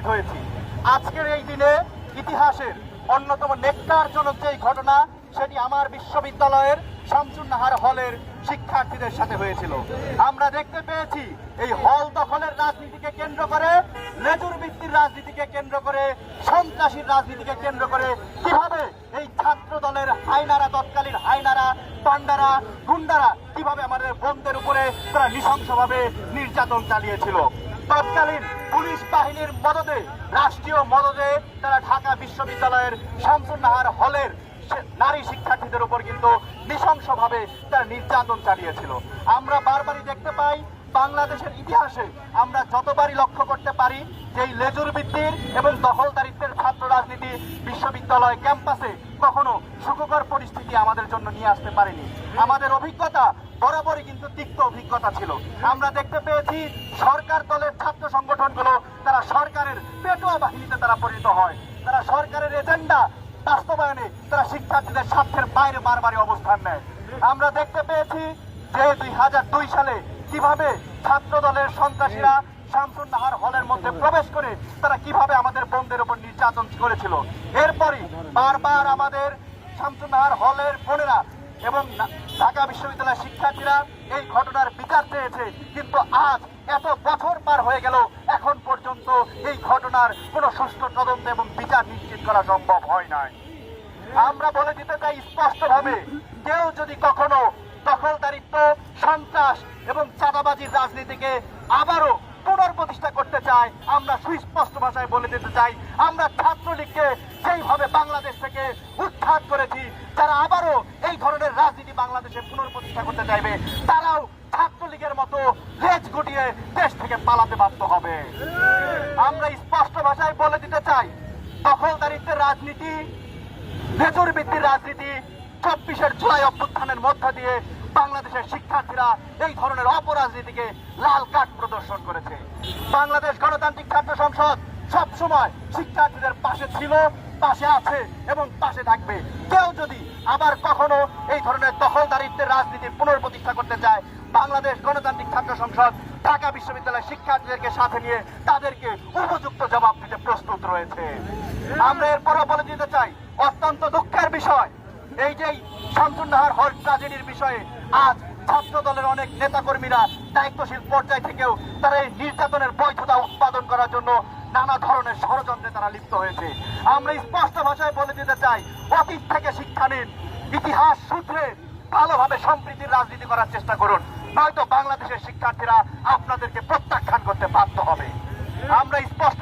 উপস্থিত হয়েছি। আজকের এই দিনে ইতিহাসের অন্যতম নেককারজনক যে ঘটনা, সেটি আমার বিশ্ববিদ্যালয়ের শামসুন্নাহার হলের শিক্ষার্থীদের সাথে হয়েছিল। আমরা দেখতে পেয়েছি এই হল দখলের রাজনীতিকে কেন্দ্র করে, লেজুর ভিত্তির রাজনীতিকে কেন্দ্র করে, সন্ত্রাসীর রাজনীতিকে কেন্দ্র করে কিভাবে এই ছাত্র দলের হাইনারা, তৎকালীন হাইনারা, পান্ডারা, গুন্ডারা কিভাবে আমাদের বোনদের উপরে তারা নৃশংসভাবে নির্যাতন চালিয়েছিল। তৎকালীন পুলিশ বাহিনীর মদদে, রাষ্ট্রীয় মদদে তারা ঢাকা বিশ্ববিদ্যালয়ের শামসুন্নাহার হলের নারী শিক্ষার্থীদের উপর কিন্তু নৃশংসভাবে তারা নির্যাতন চালিয়েছিল। আমরা বারবারই দেখতে পাই বাংলাদেশের ইতিহাসে, আমরা যতবারই লক্ষ্য করতে পারি যে এই লেজুর ভিত্তির এবং দখলদারিত্বের ছাত্র রাজনীতি বিশ্ববিদ্যালয় ক্যাম্পাসে কখনো সুখকর পরিস্থিতি আমাদের জন্য নিয়ে আসতে পারেনি। আমাদের অভিজ্ঞতা বরাবরই কিন্তু তিক্ত অভিজ্ঞতা ছিল। আমরা দেখতে পেয়েছি সরকার দলের ছাত্র সংগঠনগুলো তারা সরকারের পেটোয়া বাহিনীতে তারা পরিণত হয়, তারা সরকারের এজেন্ডা বাস্তবায়নে তারা শিক্ষার্থীদের স্বার্থের বাইরে বারবারই অবস্থান নেয়। আমরা দেখতে পেয়েছি যে 2002 সালে কিভাবে ছাত্র দলের সন্ত্রাসীরা শামসুন্নাহার হলের মধ্যে প্রবেশ করে তারা কিভাবে আমাদের বোনদের উপর নির্যাতন করেছিল। এরপরই বারবার আমাদের শামসুন্নাহার হলের বোনেরা এবং ঢাকা বিশ্ববিদ্যালয়ের শিক্ষার্থীরা এই ঘটনার বিচার চেয়েছে, কিন্তু আজ এত বছর পার হয়ে গেল এখন পর্যন্ত এই ঘটনার কোনো সুষ্ঠু তদন্ত এবং বিচার নিশ্চিত করা সম্ভব হয় নাই। আমরা বলে দিতে চাই স্পষ্টভাবে, কেউ যদি কখনো দখলদারিত্ব, সন্ত্রাস এবং চাঁদাবাজির রাজনীতিকে আবারও পুনর্প্রতিষ্ঠা করতে চায়, আমরা সুস্পষ্ট ভাষায় বলে দিতে চাই, আমরা ছাত্রলীগকে যেইভাবে বাংলাদেশ থেকে উৎখাত করেছি, যারা আবারও এই ধরনের রাজনীতি বাংলাদেশে পুনর্প্রতিষ্ঠা করতে চাইবে তারাও ছাত্রলীগের মতো লেজ গুটিয়ে দেশ থেকে পালাতে বাধ্য হবে। আমরা স্পষ্ট ভাষায় বলে দিতে চাই, দখলদারিত্বের রাজনীতি, লেজুর ভিত্তির রাজনীতি 24 জুলাই অভ্যুত্থানের মধ্য দিয়ে বাংলাদেশের শিক্ষার্থীরা এই ধরনের অপরাজনীতিকে লাল কার্ড প্রদর্শন করেছে। বাংলাদেশ গণতান্ত্রিক ছাত্র সংসদ সবসময় শিক্ষার্থীদের পাশে ছিল, পাশে আছে এবং পাশে থাকবে। কেউ যদি আবার কখনো এই ধরনের দখলদারিত্বের রাজনীতি পুনর্প্রতিষ্ঠা করতে চায়, বাংলাদেশ গণতান্ত্রিক ছাত্র সংসদ ঢাকা বিশ্ববিদ্যালয়ের শিক্ষার্থীদেরকে সাথে নিয়ে তাদেরকে উপযুক্ত জবাব দিতে প্রস্তুত রয়েছে। আমরা এরপরও বলে দিতে চাই, অত্যন্ত দুঃখের বিষয় এই যে শামসুন্নাহার হল ট্রাজেডির বিষয়ে আজ ছাত্র দলের অনেক নেতাকর্মীরা দায়িত্বশীল পর্যায় থেকেও তারা এই নির্যাতনের বৈধতা উৎপাদন করার জন্য নানা ধরনের ষড়যন্ত্রে তারা লিপ্ত হয়েছে। আমরা স্পষ্ট ভাষায় বলে দিতে চাই, অতীত থেকে শিক্ষা নিন, ইতিহাস সূত্রে ভালোভাবে সম্প্রীতির রাজনীতি করার চেষ্টা করুন, নয়তো বাংলাদেশের শিক্ষার্থীরা আপনাদেরকে প্রত্যাখ্যান করতে বাধ্য হবে। আমরা স্পষ্ট